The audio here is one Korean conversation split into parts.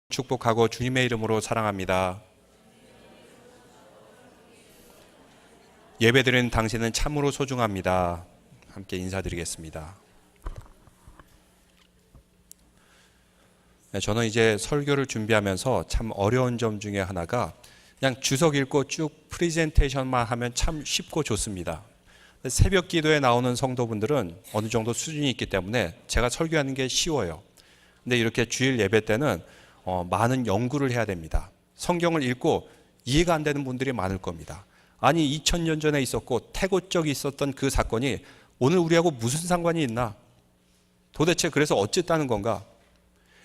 축복하고 주님의 이름으로 사랑합니다. 예배드리는 당신은 참으로 소중합니다. 함께 인사드리겠습니다. 저는 이제 설교를 준비하면서 참 어려운 점 중에 하나가 그냥 주석 읽고 쭉 프레젠테이션만 하면 참 쉽고 좋습니다. 새벽 기도에 나오는 성도분들은 어느 정도 수준이 있기 때문에 제가 설교하는 게 쉬워요. 근데 이렇게 주일 예배 때는 많은 연구를 해야 됩니다. 성경을 읽고 이해가 안 되는 분들이 많을 겁니다. 아니 2000년 전에 있었고 태고적이 있었던 그 사건이 오늘 우리하고 무슨 상관이 있나? 도대체 그래서 어쨌다는 건가?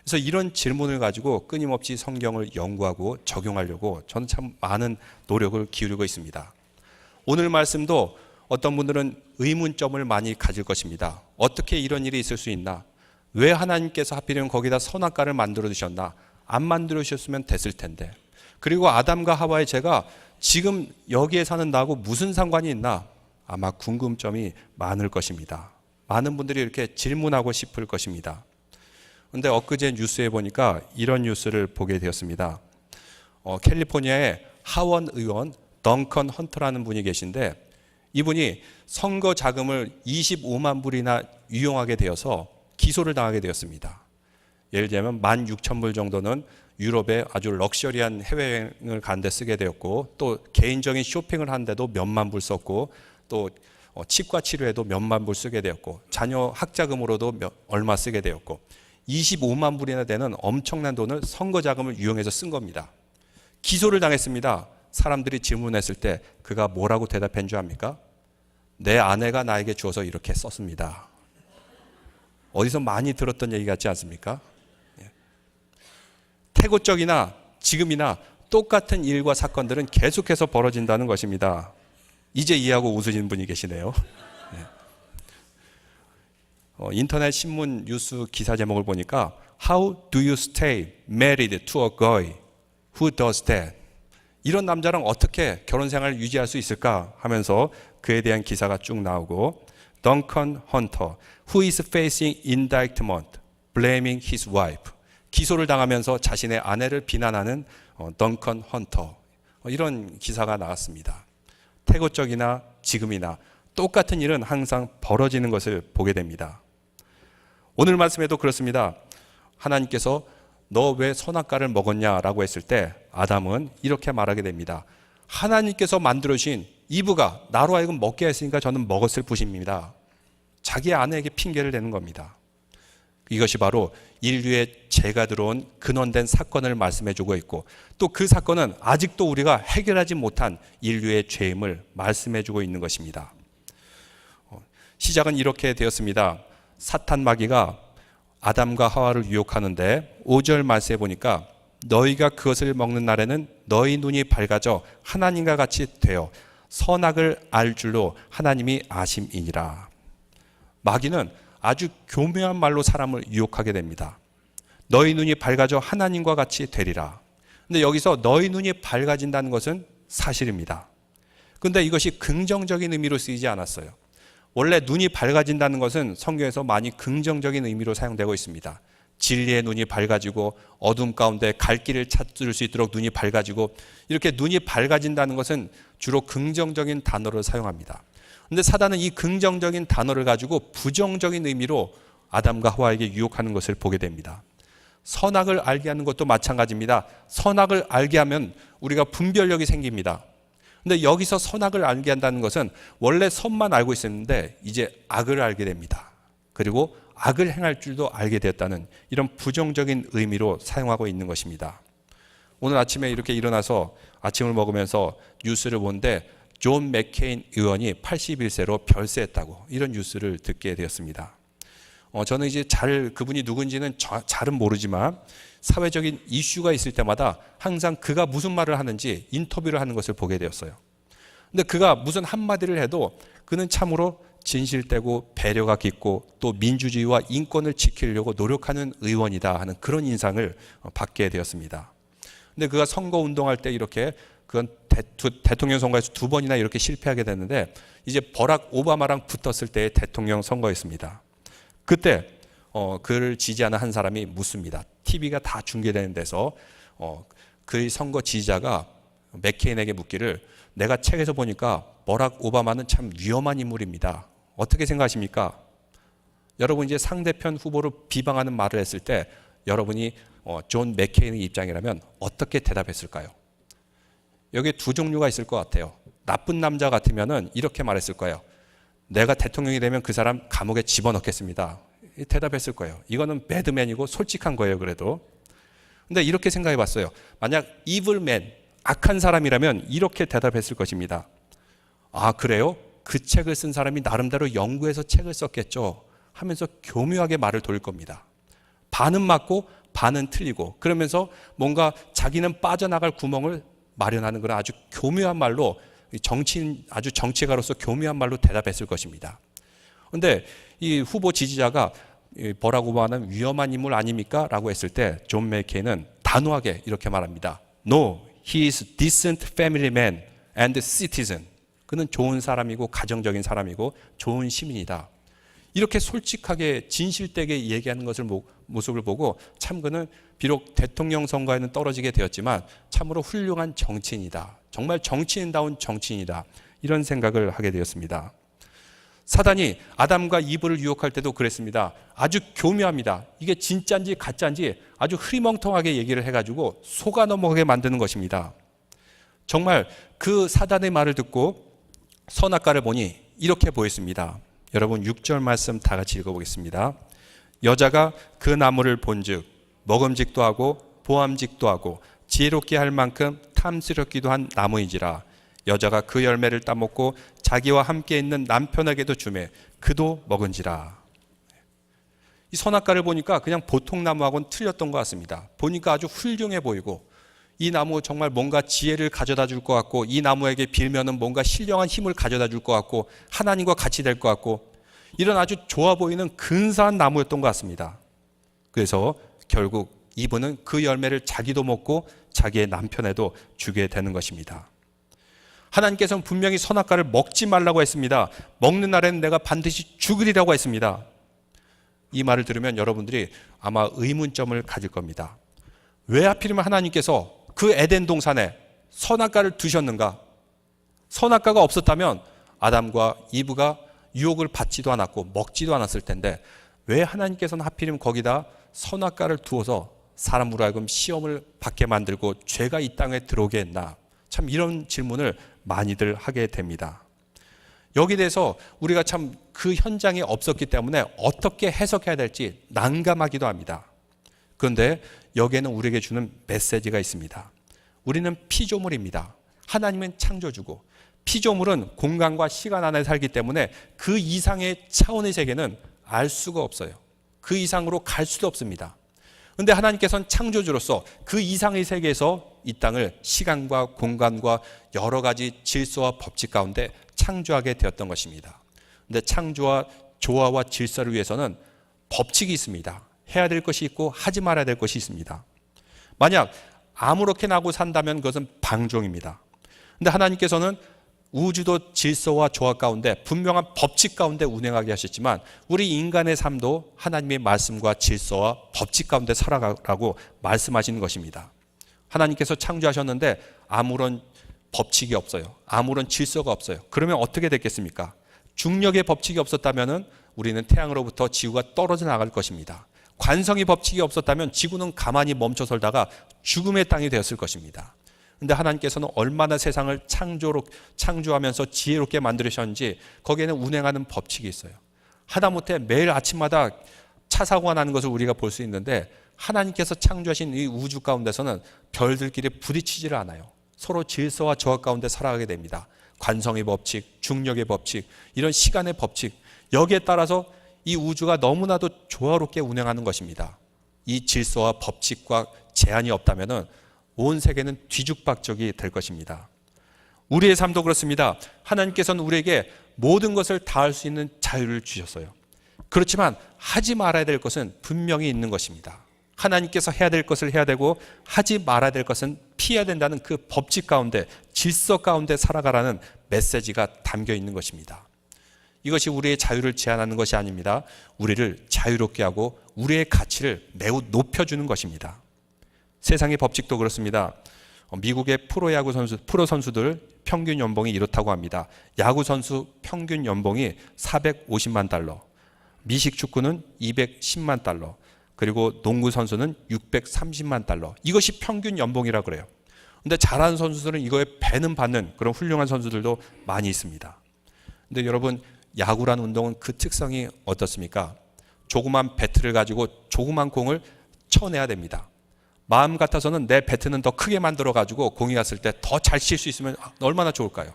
그래서 이런 질문을 가지고 끊임없이 성경을 연구하고 적용하려고 저는 참 많은 노력을 기울이고 있습니다. 오늘 말씀도 어떤 분들은 의문점을 많이 가질 것입니다. 어떻게 이런 일이 있을 수 있나? 왜 하나님께서 하필이면 거기다 선악과를 만들어 두셨나? 안 만들어 주셨으면 됐을 텐데. 그리고 아담과 하와의 죄가 지금 여기에 사는 나하고 무슨 상관이 있나? 아마 궁금점이 많을 것입니다. 많은 분들이 이렇게 질문하고 싶을 것입니다. 그런데 엊그제 뉴스에 보니까 이런 뉴스를 보게 되었습니다. 캘리포니아의 하원 의원 덩컨 헌터라는 분이 계신데 이분이 선거 자금을 25만 불이나 유용하게 되어서 기소를 당하게 되었습니다. 예를 들면 16,000불 정도는 유럽에 아주 럭셔리한 해외여행을 가는데 쓰게 되었고 또 개인적인 쇼핑을 하는데도 몇만 불 썼고 또 치과 치료에도 몇만 불 쓰게 되었고 자녀 학자금으로도 얼마 쓰게 되었고 25만 불이나 되는 엄청난 돈을 선거 자금을 유용해서 쓴 겁니다. 기소를 당했습니다. 사람들이 질문했을 때 그가 뭐라고 대답한 줄 압니까? 내 아내가 나에게 주어서 이렇게 썼습니다. 어디서 많이 들었던 얘기 같지 않습니까? 태고적이나 지금이나 똑같은 일과 사건들은 계속해서 벌어진다는 것입니다. 이제 이해하고 웃으시는 분이 계시네요. 인터넷 신문 뉴스 기사 제목을 보니까 How do you stay married to a guy who does that? 이런 남자랑 어떻게 결혼 생활을 유지할 수 있을까 하면서 그에 대한 기사가 쭉 나오고 덩컨 헌터 who is facing indictment blaming his wife 기소를 당하면서 자신의 아내를 비난하는 덩컨 헌터 이런 기사가 나왔습니다. 태고적이나 지금이나 똑같은 일은 항상 벌어지는 것을 보게 됩니다. 오늘 말씀에도 그렇습니다. 하나님께서 너 왜 선악과를 먹었냐라고 했을 때 아담은 이렇게 말하게 됩니다. 하나님께서 만들어주신 이브가 나로 하여금 먹게 했으니까 저는 먹었을 뿐입니다. 자기 아내에게 핑계를 대는 겁니다. 이것이 바로 인류의 죄가 들어온 근원된 사건을 말씀해주고 있고 또 그 사건은 아직도 우리가 해결하지 못한 인류의 죄임을 말씀해주고 있는 것입니다. 시작은 이렇게 되었습니다. 사탄 마귀가 아담과 하와를 유혹하는데 5절 말씀에 보니까 너희가 그것을 먹는 날에는 너희 눈이 밝아져 하나님과 같이 되어 선악을 알 줄로 하나님이 아심이니라. 마귀는 아주 교묘한 말로 사람을 유혹하게 됩니다. 너희 눈이 밝아져 하나님과 같이 되리라. 근데 여기서 너희 눈이 밝아진다는 것은 사실입니다. 근데 이것이 긍정적인 의미로 쓰이지 않았어요. 원래 눈이 밝아진다는 것은 성경에서 많이 긍정적인 의미로 사용되고 있습니다. 진리의 눈이 밝아지고 어둠 가운데 갈 길을 찾을 수 있도록 눈이 밝아지고 이렇게 눈이 밝아진다는 것은 주로 긍정적인 단어를 사용합니다. 그런데 사단은 이 긍정적인 단어를 가지고 부정적인 의미로 아담과 하와에게 유혹하는 것을 보게 됩니다. 선악을 알게 하는 것도 마찬가지입니다. 선악을 알게 하면 우리가 분별력이 생깁니다. 근데 여기서 선악을 알게 한다는 것은 원래 선만 알고 있었는데 이제 악을 알게 됩니다. 그리고 악을 행할 줄도 알게 되었다는 이런 부정적인 의미로 사용하고 있는 것입니다. 오늘 아침에 이렇게 일어나서 아침을 먹으면서 뉴스를 보는데 존 맥케인 의원이 81세로 별세했다고 이런 뉴스를 듣게 되었습니다. 저는 이제 그분이 누군지는 잘은 모르지만 사회적인 이슈가 있을 때마다 항상 그가 무슨 말을 하는지 인터뷰를 하는 것을 보게 되었어요. 근데 그가 무슨 한마디를 해도 그는 참으로 진실되고 배려가 깊고 또 민주주의와 인권을 지키려고 노력하는 의원이다 하는 그런 인상을 받게 되었습니다. 근데 그가 선거운동할 때 이렇게 그건 대통령 선거에서 2번이나 이렇게 실패하게 됐는데 이제 버락 오바마랑 붙었을 때의 대통령 선거였습니다. 그때 그를 지지하는 한 사람이 묻습니다. TV가 다 중계되는 데서 그 선거 지지자가 맥케인에게 묻기를, 내가 책에서 보니까 버락 오바마는 참 위험한 인물입니다. 어떻게 생각하십니까? 여러분 이제 상대편 후보를 비방하는 말을 했을 때 여러분이 존 맥케인의 입장이라면 어떻게 대답했을까요? 여기에 두 종류가 있을 것 같아요. 나쁜 남자 같으면은 이렇게 말했을 거예요. 내가 대통령이 되면 그 사람 감옥에 집어넣겠습니다. 대답했을 거예요. 이거는 배드맨이고 솔직한 거예요, 그래도. 근데 이렇게 생각해 봤어요. 만약 이블맨, 악한 사람이라면 이렇게 대답했을 것입니다. 아, 그래요? 그 책을 쓴 사람이 나름대로 연구해서 책을 썼겠죠 하면서 교묘하게 말을 돌릴 겁니다. 반은 맞고 반은 틀리고, 그러면서 뭔가 자기는 빠져나갈 구멍을 마련하는 그런 아주 교묘한 말로, 정치인, 아주 정치가로서 교묘한 말로 대답했을 것입니다. 그런데 이 후보 지지자가 버락 오바마는 위험한 인물 아닙니까? 라고 했을 때 존 맥케인은 단호하게 이렇게 말합니다. No, he is decent family man and citizen. 그는 좋은 사람이고 가정적인 사람이고 좋은 시민이다. 이렇게 솔직하게 진실되게 얘기하는 것을 모습을 보고 참 그는 비록 대통령 선거에는 떨어지게 되었지만 참으로 훌륭한 정치인이다. 정말 정치인다운 정치인이다. 이런 생각을 하게 되었습니다. 사단이 아담과 이브를 유혹할 때도 그랬습니다. 아주 교묘합니다. 이게 진짜인지 가짜인지 아주 흐리멍텅하게 얘기를 해가지고 속아 넘어가게 만드는 것입니다. 정말 그 사단의 말을 듣고 선악과를 보니 이렇게 보였습니다. 여러분 6절 말씀 다 같이 읽어보겠습니다. 여자가 그 나무를 본즉 먹음직도 하고 보암직도 하고 지혜롭게 할 만큼 탐스럽기도 한 나무이지라. 여자가 그 열매를 따먹고 자기와 함께 있는 남편에게도 주매 그도 먹은지라. 이 선악과를 보니까 그냥 보통 나무하고는 틀렸던 것 같습니다. 보니까 아주 훌륭해 보이고 이 나무 정말 뭔가 지혜를 가져다 줄 것 같고, 이 나무에게 빌면은 뭔가 신령한 힘을 가져다 줄 것 같고, 하나님과 같이 될 것 같고, 이런 아주 좋아 보이는 근사한 나무였던 것 같습니다. 그래서 결국 이브는 그 열매를 자기도 먹고 자기의 남편에도 주게 되는 것입니다. 하나님께서는 분명히 선악과를 먹지 말라고 했습니다. 먹는 날에는 내가 반드시 죽으리라고 했습니다. 이 말을 들으면 여러분들이 아마 의문점을 가질 겁니다. 왜 하필이면 하나님께서 그 에덴 동산에 선악과를 두셨는가? 선악과가 없었다면 아담과 이브가 유혹을 받지도 않았고 먹지도 않았을 텐데 왜 하나님께서는 하필이면 거기다 선악과를 두어서 사람으로 하여금 시험을 받게 만들고 죄가 이 땅에 들어오게 했나? 참 이런 질문을 많이들 하게 됩니다. 여기에 대해서 우리가 참 그 현장에 없었기 때문에 어떻게 해석해야 될지 난감하기도 합니다. 그런데 여기에는 우리에게 주는 메시지가 있습니다. 우리는 피조물입니다. 하나님은 창조주고 피조물은 공간과 시간 안에 살기 때문에 그 이상의 차원의 세계는 알 수가 없어요. 그 이상으로 갈 수도 없습니다. 그런데 하나님께서는 창조주로서 그 이상의 세계에서 이 땅을 시간과 공간과 여러 가지 질서와 법칙 가운데 창조하게 되었던 것입니다. 그런데 창조와 조화와 질서를 위해서는 법칙이 있습니다. 해야 될 것이 있고 하지 말아야 될 것이 있습니다. 만약 아무렇게나 하고 산다면 그것은 방종입니다. 그런데 하나님께서는 우주도 질서와 조화 가운데 분명한 법칙 가운데 운행하게 하셨지만 우리 인간의 삶도 하나님의 말씀과 질서와 법칙 가운데 살아가라고 말씀하시는 것입니다. 하나님께서 창조하셨는데 아무런 법칙이 없어요. 아무런 질서가 없어요. 그러면 어떻게 됐겠습니까? 중력의 법칙이 없었다면 우리는 태양으로부터 지구가 떨어져 나갈 것입니다. 관성의 법칙이 없었다면 지구는 가만히 멈춰 설다가 죽음의 땅이 되었을 것입니다. 그런데 하나님께서는 얼마나 세상을 창조하면서 지혜롭게 만드셨는지 거기에는 운행하는 법칙이 있어요. 하다못해 매일 아침마다 차 사고가 나는 것을 우리가 볼 수 있는데 하나님께서 창조하신 이 우주 가운데서는 별들끼리 부딪히지를 않아요. 서로 질서와 조화 가운데 살아가게 됩니다. 관성의 법칙, 중력의 법칙, 이런 시간의 법칙, 여기에 따라서 이 우주가 너무나도 조화롭게 운행하는 것입니다. 이 질서와 법칙과 제한이 없다면 온 세계는 뒤죽박죽이 될 것입니다. 우리의 삶도 그렇습니다. 하나님께서는 우리에게 모든 것을 다 할 수 있는 자유를 주셨어요. 그렇지만 하지 말아야 될 것은 분명히 있는 것입니다. 하나님께서 해야 될 것을 해야 되고 하지 말아야 될 것은 피해야 된다는 그 법칙 가운데 질서 가운데 살아가라는 메시지가 담겨 있는 것입니다. 이것이 우리의 자유를 제한하는 것이 아닙니다. 우리를 자유롭게 하고 우리의 가치를 매우 높여주는 것입니다. 세상의 법칙도 그렇습니다. 미국의 프로 선수들 평균 연봉이 이렇다고 합니다. 야구 선수 평균 연봉이 450만 달러, 미식 축구는 210만 달러, 그리고 농구 선수는 630만 달러. 이것이 평균 연봉이라고 그래요. 근데 잘하는 선수들은 이거에 배는 받는 그런 훌륭한 선수들도 많이 있습니다. 근데 여러분, 야구라는 운동은 그 특성이 어떻습니까? 조그만 배트를 가지고 조그만 공을 쳐내야 됩니다. 마음 같아서는 내 배트는 더 크게 만들어 가지고 공이 갔을 때 더 잘 칠 수 있으면 얼마나 좋을까요?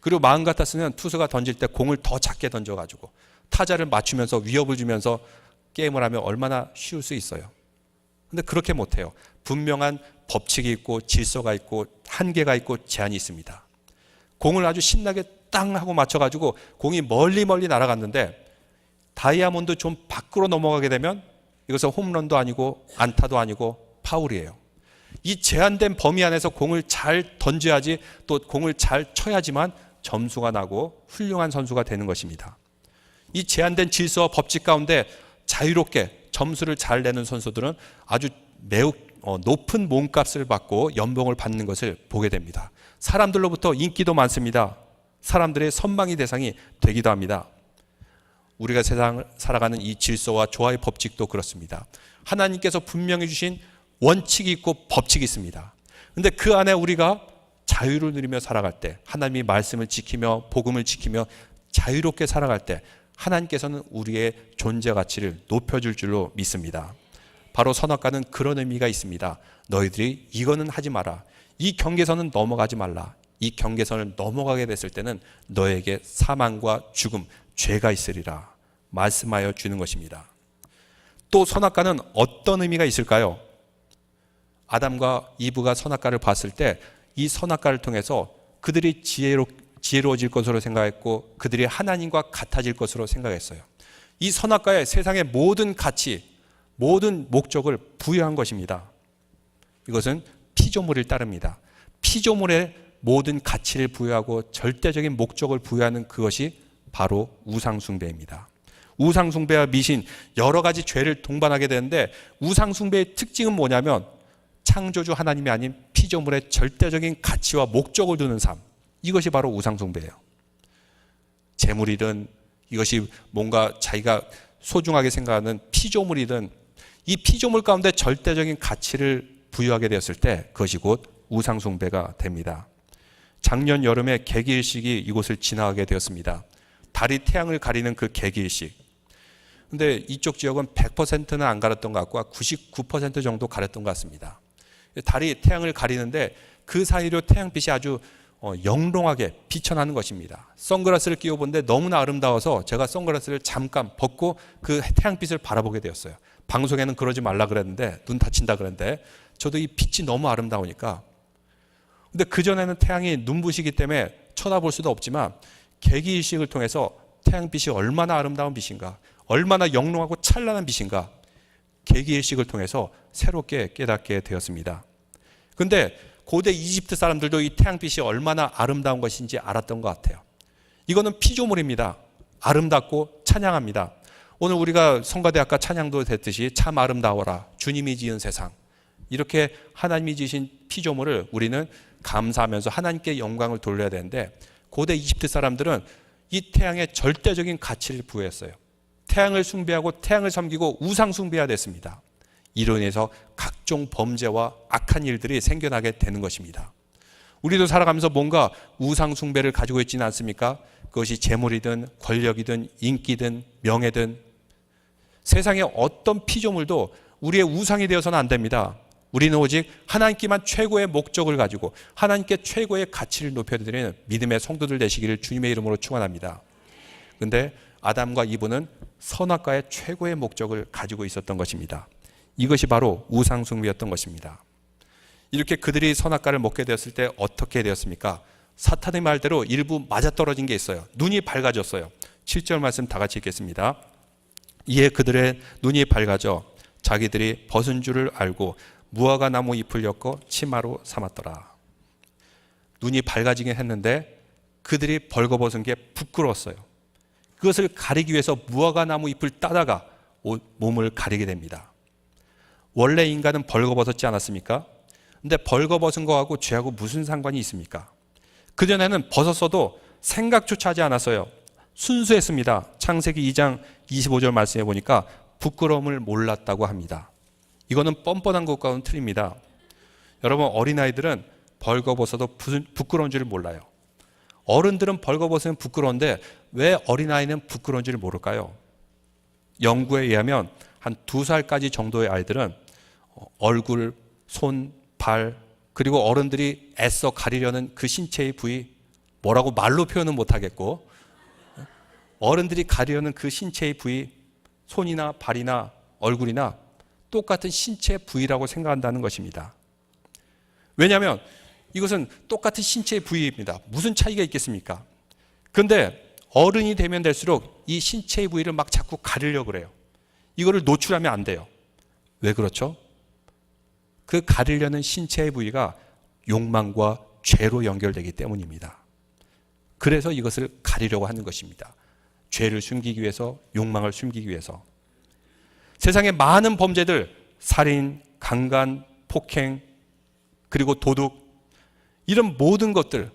그리고 마음 같았으면 투수가 던질 때 공을 더 작게 던져 가지고 타자를 맞추면서 위협을 주면서 게임을 하면 얼마나 쉬울 수 있어요. 근데 그렇게 못해요. 분명한 법칙이 있고 질서가 있고 한계가 있고 제한이 있습니다. 공을 아주 신나게 땅 하고 맞춰가지고 공이 멀리 날아갔는데 다이아몬드 좀 밖으로 넘어가게 되면 이것은 홈런도 아니고 안타도 아니고 파울이에요. 이 제한된 범위 안에서 공을 잘 던져야지, 또 공을 잘 쳐야지만 점수가 나고 훌륭한 선수가 되는 것입니다. 이 제한된 질서와 법칙 가운데 자유롭게 점수를 잘 내는 선수들은 아주 매우 높은 몸값을 받고 연봉을 받는 것을 보게 됩니다. 사람들로부터 인기도 많습니다. 사람들의 선망의 대상이 되기도 합니다. 우리가 세상을 살아가는 이 질서와 조화의 법칙도 그렇습니다. 하나님께서 분명히 주신 원칙이 있고 법칙이 있습니다. 그런데 그 안에 우리가 자유를 누리며 살아갈 때, 하나님의 말씀을 지키며 복음을 지키며 자유롭게 살아갈 때 하나님께서는 우리의 존재 가치를 높여줄 줄로 믿습니다. 바로 선악과는 그런 의미가 있습니다. 너희들이 이거는 하지 마라. 이 경계선은 넘어가지 말라. 이 경계선을 넘어가게 됐을 때는 너에게 사망과 죽음, 죄가 있으리라 말씀하여 주는 것입니다. 또 선악과는 어떤 의미가 있을까요? 아담과 이브가 선악과를 봤을 때 이 선악과를 통해서 그들이 지혜로워질 것으로 생각했고 그들이 하나님과 같아질 것으로 생각했어요. 이 선악과에 세상의 모든 가치, 모든 목적을 부여한 것입니다. 이것은 피조물을 따릅니다. 피조물에 모든 가치를 부여하고 절대적인 목적을 부여하는 그것이 바로 우상숭배입니다. 우상숭배와 미신, 여러 가지 죄를 동반하게 되는데 우상숭배의 특징은 뭐냐면 창조주 하나님이 아닌 피조물의 절대적인 가치와 목적을 두는 삶, 이것이 바로 우상숭배예요. 재물이든 이것이 뭔가 자기가 소중하게 생각하는 피조물이든 이 피조물 가운데 절대적인 가치를 부여하게 되었을 때 그것이 곧 우상숭배가 됩니다. 작년 여름에 개기일식이 이곳을 지나가게 되었습니다. 달이 태양을 가리는 그 개기일식. 근데 이쪽 지역은 100%는 안 가렸던 것 같고 99% 정도 가렸던 것 같습니다. 달이 태양을 가리는데 그 사이로 태양빛이 아주 영롱하게 비춰나는 것입니다. 선글라스를 끼워본데 너무나 아름다워서 제가 선글라스를 잠깐 벗고 그 태양빛을 바라보게 되었어요. 방송에는 그러지 말라 그랬는데, 눈 다친다 그랬는데 저도 이 빛이 너무 아름다우니까. 근데 그전에는 태양이 눈부시기 때문에 쳐다볼 수도 없지만 개기일식을 통해서 태양빛이 얼마나 아름다운 빛인가, 얼마나 영롱하고 찬란한 빛인가, 개기일식을 통해서 새롭게 깨닫게 되었습니다. 그런데 고대 이집트 사람들도 이 태양빛이 얼마나 아름다운 것인지 알았던 것 같아요. 이거는 피조물입니다. 아름답고 찬양합니다. 오늘 우리가 성가대학가 찬양도 됐듯이 참 아름다워라, 주님이 지은 세상, 이렇게 하나님이 지으신 피조물을 우리는 감사하면서 하나님께 영광을 돌려야 되는데 고대 이집트 사람들은 이 태양에 절대적인 가치를 부여했어요. 태양을 숭배하고 태양을 섬기고 우상 숭배해야 됐습니다. 이로 인해서 각종 범죄와 악한 일들이 생겨나게 되는 것입니다. 우리도 살아가면서 뭔가 우상 숭배를 가지고 있지는 않습니까? 그것이 재물이든 권력이든 인기든 명예든 세상의 어떤 피조물도 우리의 우상이 되어서는 안 됩니다. 우리는 오직 하나님께만 최고의 목적을 가지고 하나님께 최고의 가치를 높여드리는 믿음의 성도들 되시기를 주님의 이름으로 축원합니다. 그런데 아담과 이브는 선악과의 최고의 목적을 가지고 있었던 것입니다. 이것이 바로 우상숭배였던 것입니다. 이렇게 그들이 선악과를 먹게 되었을 때 어떻게 되었습니까? 사탄의 말대로 일부 맞아떨어진 게 있어요. 눈이 밝아졌어요. 7절 말씀 다 같이 읽겠습니다. 이에 그들의 눈이 밝아져 자기들이 벗은 줄을 알고 무화과 나무 잎을 엮어 치마로 삼았더라. 눈이 밝아지긴 했는데 그들이 벌거벗은 게 부끄러웠어요. 그것을 가리기 위해서 무화과나무 잎을 따다가 몸을 가리게 됩니다. 원래 인간은 벌거벗었지 않았습니까? 근데 벌거벗은 거하고 죄하고 무슨 상관이 있습니까? 그전에는 벗었어도 생각조차 하지 않았어요. 순수했습니다. 창세기 2장 25절 말씀해 보니까 부끄러움을 몰랐다고 합니다. 이거는 뻔뻔한 것과는 틀립니다. 여러분, 어린아이들은 벌거벗어도 부끄러운 줄을 몰라요. 어른들은 벌거벗으면 부끄러운데 왜 어린아이는 부끄러운 줄을 모를까요? 연구에 의하면 한 2살까지 정도의 아이들은 얼굴, 손, 발, 그리고 어른들이 애써 가리려는 그 신체의 부위, 뭐라고 말로 표현은 못하겠고, 어른들이 가리려는 그 신체의 부위, 손이나 발이나 얼굴이나 똑같은 신체 부위라고 생각한다는 것입니다. 왜냐하면 이것은 똑같은 신체의 부위입니다. 무슨 차이가 있겠습니까? 그런데 어른이 되면 될수록 이 신체의 부위를 막 자꾸 가리려고 그래요. 이거를 노출하면 안 돼요. 왜 그렇죠? 그 가리려는 신체의 부위가 욕망과 죄로 연결되기 때문입니다. 그래서 이것을 가리려고 하는 것입니다. 죄를 숨기기 위해서, 욕망을 숨기기 위해서. 세상의 많은 범죄들, 살인, 강간, 폭행, 그리고 도둑, 이런 모든 것들,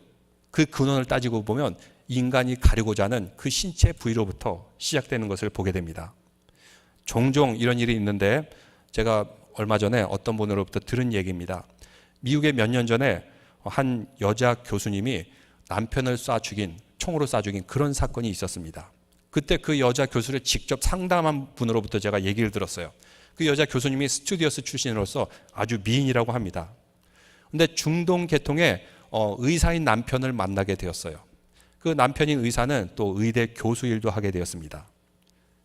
그 근원을 따지고 보면 인간이 가리고자 하는 그 신체 부위로부터 시작되는 것을 보게 됩니다. 종종 이런 일이 있는데 제가 얼마 전에 어떤 분으로부터 들은 얘기입니다. 미국에 몇 년 전에 한 여자 교수님이 남편을 총으로 쏴 죽인 그런 사건이 있었습니다. 그때 그 여자 교수를 직접 상담한 분으로부터 제가 얘기를 들었어요. 그 여자 교수님이 스튜디오스 출신으로서 아주 미인이라고 합니다. 근데 중동 계통의 의사인 남편을 만나게 되었어요. 그 남편인 의사는 또 의대 교수 일도 하게 되었습니다.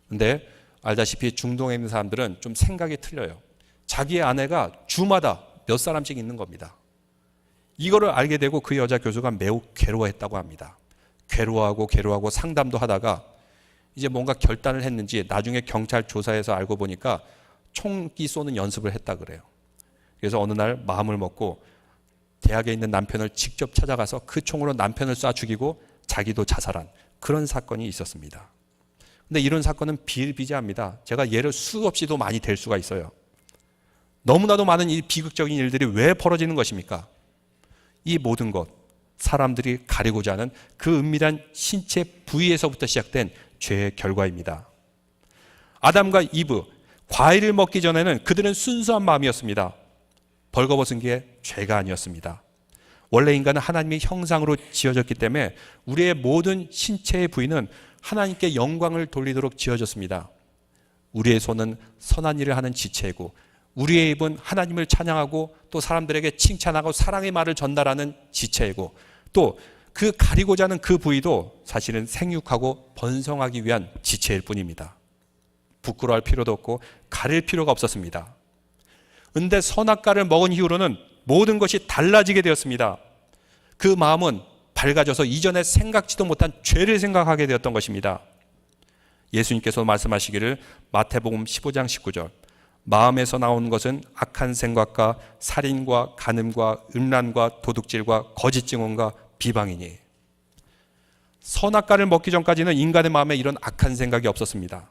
근데 알다시피 중동에 있는 사람들은 좀 생각이 틀려요. 자기의 아내가 주마다 몇 사람씩 있는 겁니다. 이거를 알게 되고 그 여자 교수가 매우 괴로워했다고 합니다. 괴로워하고 상담도 하다가 이제 뭔가 결단을 했는지 나중에 경찰 조사에서 알고 보니까 총기 쏘는 연습을 했다 그래요. 그래서 어느 날 마음을 먹고 대학에 있는 남편을 직접 찾아가서 그 총으로 남편을 쏴 죽이고 자기도 자살한 그런 사건이 있었습니다. 근데 이런 사건은 비일비재합니다. 제가 예를 수없이도 많이 될 수가 있어요. 너무나도 많은 이 비극적인 일들이 왜 벌어지는 것입니까? 이 모든 것, 사람들이 가리고자 하는 그 은밀한 신체 부위에서부터 시작된 죄의 결과입니다. 아담과 이브, 과일을 먹기 전에는 그들은 순수한 마음이었습니다. 벌거벗은 게 죄가 아니었습니다. 원래 인간은 하나님의 형상으로 지어졌기 때문에 우리의 모든 신체의 부위는 하나님께 영광을 돌리도록 지어졌습니다. 우리의 손은 선한 일을 하는 지체이고 우리의 입은 하나님을 찬양하고 또 사람들에게 칭찬하고 사랑의 말을 전달하는 지체이고 또 그 가리고자 하는 그 부위도 사실은 생육하고 번성하기 위한 지체일 뿐입니다. 부끄러워할 필요도 없고 가릴 필요가 없었습니다. 그런데 선악과를 먹은 이후로는 모든 것이 달라지게 되었습니다. 그 마음은 밝아져서 이전에 생각지도 못한 죄를 생각하게 되었던 것입니다. 예수님께서 말씀하시기를 마태복음 15장 19절 마음에서 나오는 것은 악한 생각과 살인과 간음과 음란과 도둑질과 거짓 증언과 비방이니. 선악과를 먹기 전까지는 인간의 마음에 이런 악한 생각이 없었습니다.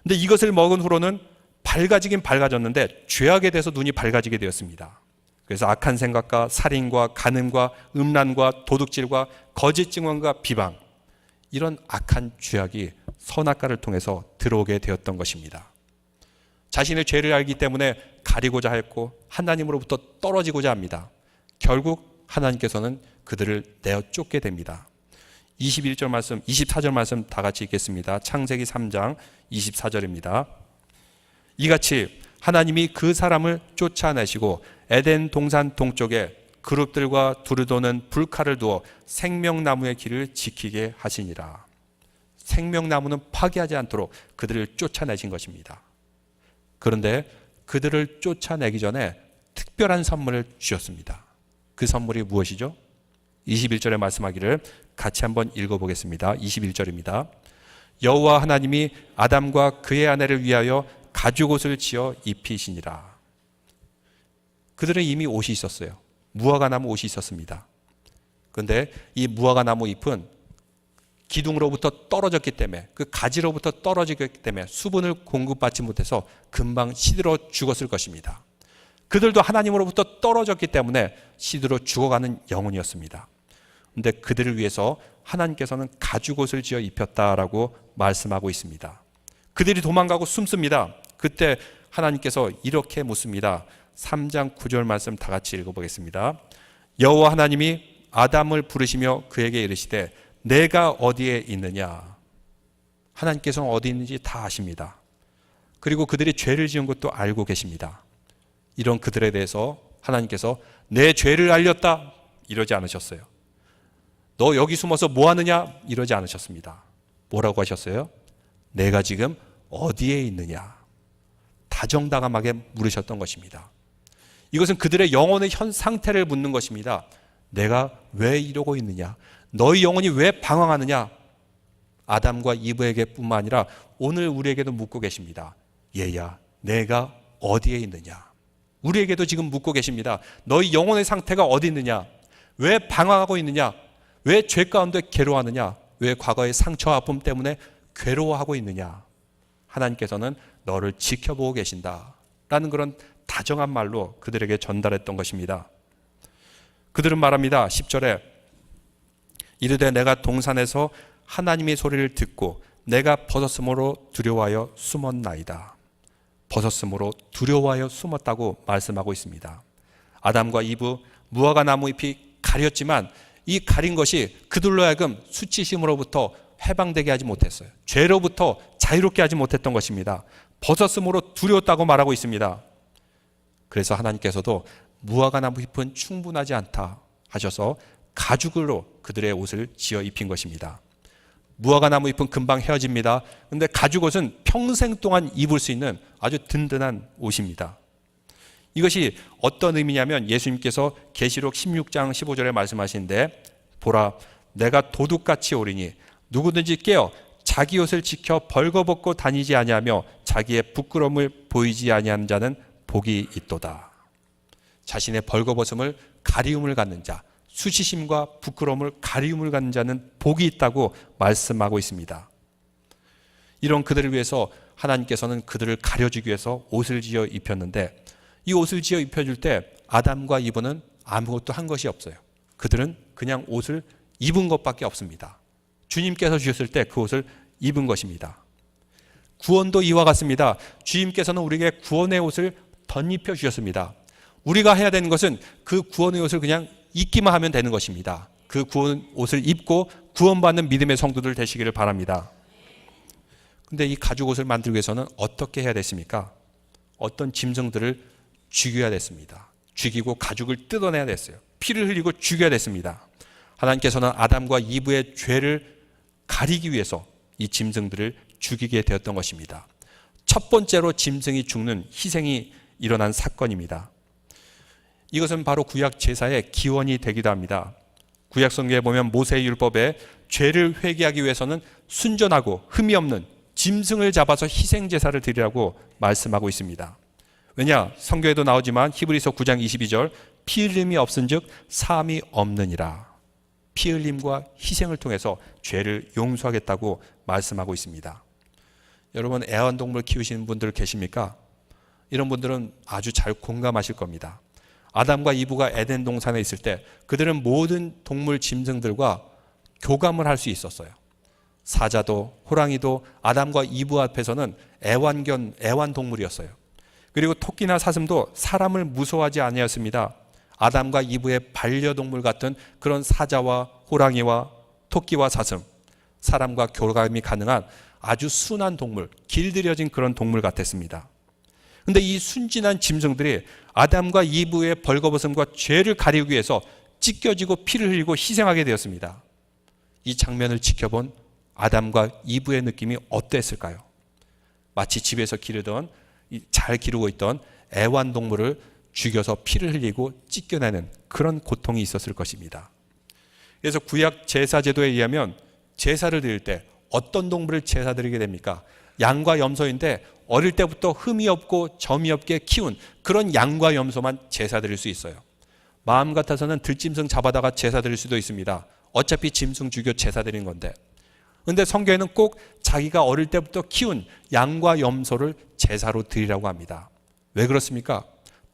근데 이것을 먹은 후로는 밝아지긴 밝아졌는데 죄악에 대해서 눈이 밝아지게 되었습니다. 그래서 악한 생각과 살인과 간음과 음란과 도둑질과 거짓 증언과 비방, 이런 악한 죄악이 선악과를 통해서 들어오게 되었던 것입니다. 자신의 죄를 알기 때문에 가리고자 했고 하나님으로부터 떨어지고자 합니다. 결국 하나님께서는 그들을 내어 쫓게 됩니다. 21절 말씀, 24절 말씀 다 같이 읽겠습니다. 창세기 3장 24절입니다. 이같이 하나님이 그 사람을 쫓아내시고 에덴 동산 동쪽에 그룹들과 두루도는 불칼을 두어 생명나무의 길을 지키게 하시니라. 생명나무는 파괴하지 않도록 그들을 쫓아내신 것입니다. 그런데 그들을 쫓아내기 전에 특별한 선물을 주셨습니다. 그 선물이 무엇이죠? 21절에 말씀하기를 같이 한번 읽어보겠습니다. 21절입니다. 여호와 하나님이 아담과 그의 아내를 위하여 가죽옷을 지어 입히시니라. 그들은 이미 옷이 있었어요. 무화과나무 옷이 있었습니다. 그런데 이 무화과나무 잎은 기둥으로부터 떨어졌기 때문에, 그 가지로부터 떨어지기 때문에 수분을 공급받지 못해서 금방 시들어 죽었을 것입니다. 그들도 하나님으로부터 떨어졌기 때문에 시들어 죽어가는 영혼이었습니다. 그런데 그들을 위해서 하나님께서는 가죽옷을 지어 입혔다라고 말씀하고 있습니다. 그들이 도망가고 숨습니다. 그때 하나님께서 이렇게 묻습니다. 3장 9절 말씀 다 같이 읽어보겠습니다. 여호와 하나님이 아담을 부르시며 그에게 이르시되 내가 어디에 있느냐. 하나님께서는 어디 있는지 다 아십니다. 그리고 그들이 죄를 지은 것도 알고 계십니다. 이런 그들에 대해서 하나님께서 내 죄를 알렸다 이러지 않으셨어요. 너 여기 숨어서 뭐 하느냐 이러지 않으셨습니다. 뭐라고 하셨어요? 내가 지금 어디에 있느냐. 다정다감하게 물으셨던 것입니다. 이것은 그들의 영혼의 현 상태를 묻는 것입니다. 내가 왜 이러고 있느냐? 너희 영혼이 왜 방황하느냐? 아담과 이브에게 뿐만 아니라 오늘 우리에게도 묻고 계십니다. 얘야, 내가 어디에 있느냐? 우리에게도 지금 묻고 계십니다. 너희 영혼의 상태가 어디 있느냐? 왜 방황하고 있느냐? 왜 죄 가운데 괴로워하느냐? 왜 과거의 상처와 아픔 때문에 괴로워하고 있느냐? 하나님께서는 너를 지켜보고 계신다 라는 그런 다정한 말로 그들에게 전달했던 것입니다. 그들은 말합니다. 10절에 이르되 내가 동산에서 하나님의 소리를 듣고 내가 벗었으므로 두려워하여 숨었나이다. 벗었으므로 두려워하여 숨었다고 말씀하고 있습니다. 아담과 이브 무화과 나무 잎이 가렸지만 이 가린 것이 그들로 하여금 수치심으로부터 해방되게 하지 못했어요. 죄로부터 자유롭게 하지 못했던 것입니다. 벗었으므로 두려웠다고 말하고 있습니다. 그래서 하나님께서도 무화과 나무 잎은 충분하지 않다 하셔서 가죽으로 그들의 옷을 지어 입힌 것입니다. 무화과 나무 잎은 금방 헤어집니다. 그런데 가죽옷은 평생 동안 입을 수 있는 아주 든든한 옷입니다. 이것이 어떤 의미냐면 예수님께서 계시록 16장 15절에 말씀하시는데 보라 내가 도둑같이 오리니 누구든지 깨어 자기 옷을 지켜 벌거벗고 다니지 아니하며 자기의 부끄러움을 보이지 아니하는 자는 복이 있도다. 자신의 벌거벗음을 가리움을 갖는 자, 수치심과 부끄러움을 가리움을 갖는 자는 복이 있다고 말씀하고 있습니다. 이런 그들을 위해서 하나님께서는 그들을 가려주기 위해서 옷을 지어 입혔는데 이 옷을 지어 입혀줄 때 아담과 이브는 아무것도 한 것이 없어요. 그들은 그냥 옷을 입은 것밖에 없습니다. 주님께서 주셨을 때 그 옷을 입은 것입니다. 구원도 이와 같습니다. 주님께서는 우리에게 구원의 옷을 덧입혀 주셨습니다. 우리가 해야 되는 것은 그 구원의 옷을 그냥 입기만 하면 되는 것입니다. 그 구원 옷을 입고 구원받는 믿음의 성도들 되시기를 바랍니다. 근데 이 가죽 옷을 만들기 위해서는 어떻게 해야 됐습니까? 어떤 짐승들을 죽여야 됐습니다. 죽이고 가죽을 뜯어내야 됐어요. 피를 흘리고 죽여야 됐습니다. 하나님께서는 아담과 이브의 죄를 가리기 위해서 이 짐승들을 죽이게 되었던 것입니다. 첫 번째로 짐승이 죽는 희생이 일어난 사건입니다. 이것은 바로 구약 제사의 기원이 되기도 합니다. 구약 성경에 보면 모세의 율법에 죄를 회개하기 위해서는 순전하고 흠이 없는 짐승을 잡아서 희생 제사를 드리라고 말씀하고 있습니다. 왜냐? 성경에도 나오지만 히브리서 9장 22절 피 흘림이 없은즉 사함이 없느니라. 피 흘림과 희생을 통해서 죄를 용서하겠다고 말씀하고 있습니다. 여러분 애완동물 키우시는 분들 계십니까? 이런 분들은 아주 잘 공감하실 겁니다. 아담과 이브가 에덴 동산에 있을 때 그들은 모든 동물 짐승들과 교감을 할 수 있었어요. 사자도 호랑이도 아담과 이브 앞에서는 애완동물이었어요. 그리고 토끼나 사슴도 사람을 무서워하지 아니었습니다. 아담과 이브의 반려동물 같은 그런 사자와 호랑이와 토끼와 사슴, 사람과 교감이 가능한 아주 순한 동물, 길들여진 그런 동물 같았습니다. 그런데 이 순진한 짐승들이 아담과 이브의 벌거벗음과 죄를 가리기 위해서 찢겨지고 피를 흘리고 희생하게 되었습니다. 이 장면을 지켜본 아담과 이브의 느낌이 어땠을까요? 마치 집에서 기르던 잘 기르고 있던 애완동물을 죽여서 피를 흘리고 찢겨내는 그런 고통이 있었을 것입니다. 그래서 구약 제사 제도에 의하면 제사를 드릴 때 어떤 동물을 제사 드리게 됩니까? 양과 염소인데 어릴 때부터 흠이 없고 점이 없게 키운 그런 양과 염소만 제사 드릴 수 있어요. 마음 같아서는 들짐승 잡아다가 제사 드릴 수도 있습니다. 어차피 짐승 죽여 제사 드린 건데. 그런데 성경에는 꼭 자기가 어릴 때부터 키운 양과 염소를 제사로 드리라고 합니다. 왜 그렇습니까?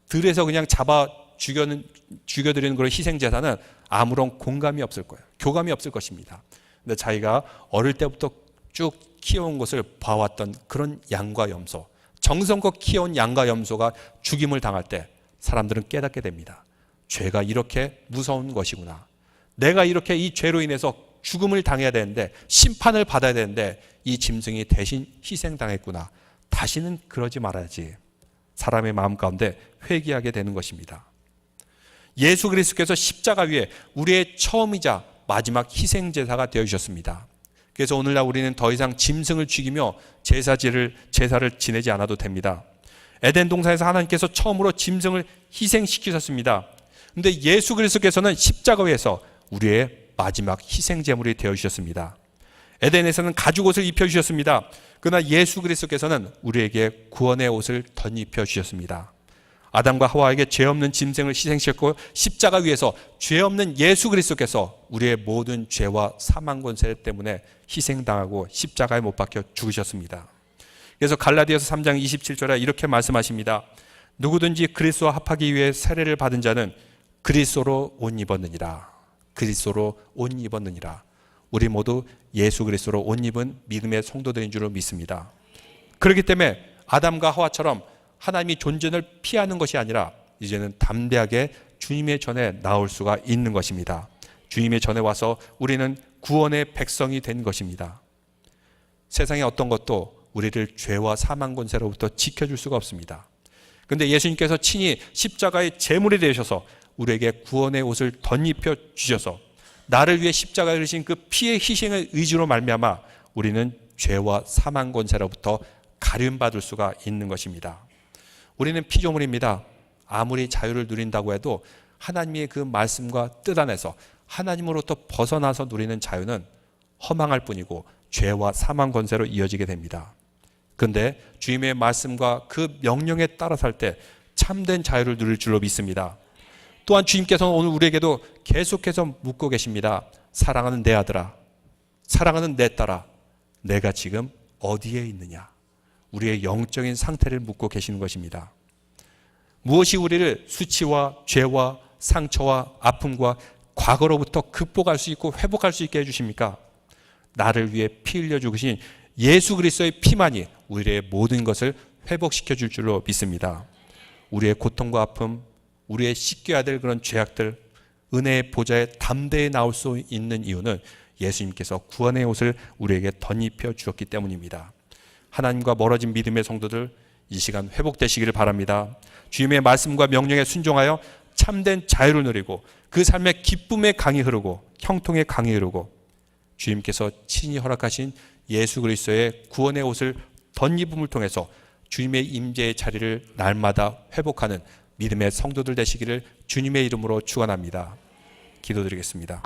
들에서 그냥 잡아 죽여드리는 그런 희생제사는 아무런 공감이 없을 거예요. 교감이 없을 것입니다. 근데 자기가 어릴 때부터 쭉 키워온 것을 봐왔던 그런 양과 염소, 정성껏 키워온 양과 염소가 죽임을 당할 때 사람들은 깨닫게 됩니다. 죄가 이렇게 무서운 것이구나. 내가 이렇게 이 죄로 인해서 죽음을 당해야 되는데, 심판을 받아야 되는데 이 짐승이 대신 희생당했구나. 다시는 그러지 말아야지. 사람의 마음 가운데 회개하게 되는 것입니다. 예수 그리스도께서 십자가 위에 우리의 처음이자 마지막 희생제사가 되어주셨습니다. 그래서 오늘날 우리는 더 이상 짐승을 죽이며 제사를 지내지 않아도 됩니다. 에덴 동산에서 하나님께서 처음으로 짐승을 희생시키셨습니다. 그런데 예수 그리스도께서는 십자가 위에서 우리의 마지막 희생제물이 되어주셨습니다. 에덴에서는 가죽옷을 입혀주셨습니다. 그러나 예수 그리스도께서는 우리에게 구원의 옷을 덧입혀 주셨습니다. 아담과 하와에게 죄 없는 짐승을 희생시켰고, 십자가 위에서 죄 없는 예수 그리스도께서 우리의 모든 죄와 사망 권세 때문에 희생당하고 십자가에 못 박혀 죽으셨습니다. 그래서 갈라디아서 3장 27절에 이렇게 말씀하십니다. 누구든지 그리스도와 합하기 위해 세례를 받은 자는 그리스도로 옷 입었느니라. 그리스도로 옷 입었느니라. 우리 모두 예수 그리스도로 옷 입은 믿음의 성도들인 줄로 믿습니다. 그렇기 때문에 아담과 하와처럼 하나님이 존재를 피하는 것이 아니라 이제는 담대하게 주님의 전에 나올 수가 있는 것입니다. 주님의 전에 와서 우리는 구원의 백성이 된 것입니다. 세상의 어떤 것도 우리를 죄와 사망 권세로부터 지켜줄 수가 없습니다. 그런데 예수님께서 친히 십자가의 제물이 되셔서 우리에게 구원의 옷을 덧입혀 주셔서 나를 위해 십자가에 흐르신 그 피의 희생의 의지로 말미암아 우리는 죄와 사망 권세로부터 가림받을 수가 있는 것입니다. 우리는 피조물입니다. 아무리 자유를 누린다고 해도 하나님의 그 말씀과 뜻 안에서 하나님으로부터 벗어나서 누리는 자유는 허망할 뿐이고 죄와 사망 권세로 이어지게 됩니다. 그런데 주님의 말씀과 그 명령에 따라 살 때 참된 자유를 누릴 줄로 믿습니다. 또한 주님께서는 오늘 우리에게도 계속해서 묻고 계십니다. 사랑하는 내 아들아, 사랑하는 내 딸아, 내가 지금 어디에 있느냐? 우리의 영적인 상태를 묻고 계시는 것입니다. 무엇이 우리를 수치와 죄와 상처와 아픔과 과거로부터 극복할 수 있고 회복할 수 있게 해주십니까? 나를 위해 피 흘려 죽으신 예수 그리스도의 피만이 우리의 모든 것을 회복시켜 줄 줄로 믿습니다. 우리의 고통과 아픔, 우리의 씻겨야 될 그런 죄악들, 은혜의 보좌에 담대히 나올 수 있는 이유는 예수님께서 구원의 옷을 우리에게 덧입혀 주셨기 때문입니다. 하나님과 멀어진 믿음의 성도들, 이 시간 회복되시기를 바랍니다. 주님의 말씀과 명령에 순종하여 참된 자유를 누리고 그 삶의 기쁨의 강이 흐르고 형통의 강이 흐르고 주님께서 친히 허락하신 예수 그리스도의 구원의 옷을 덧입음을 통해서 주님의 임재의 자리를 날마다 회복하는 믿음의 성도들 되시기를 주님의 이름으로 축원합니다. 기도드리겠습니다.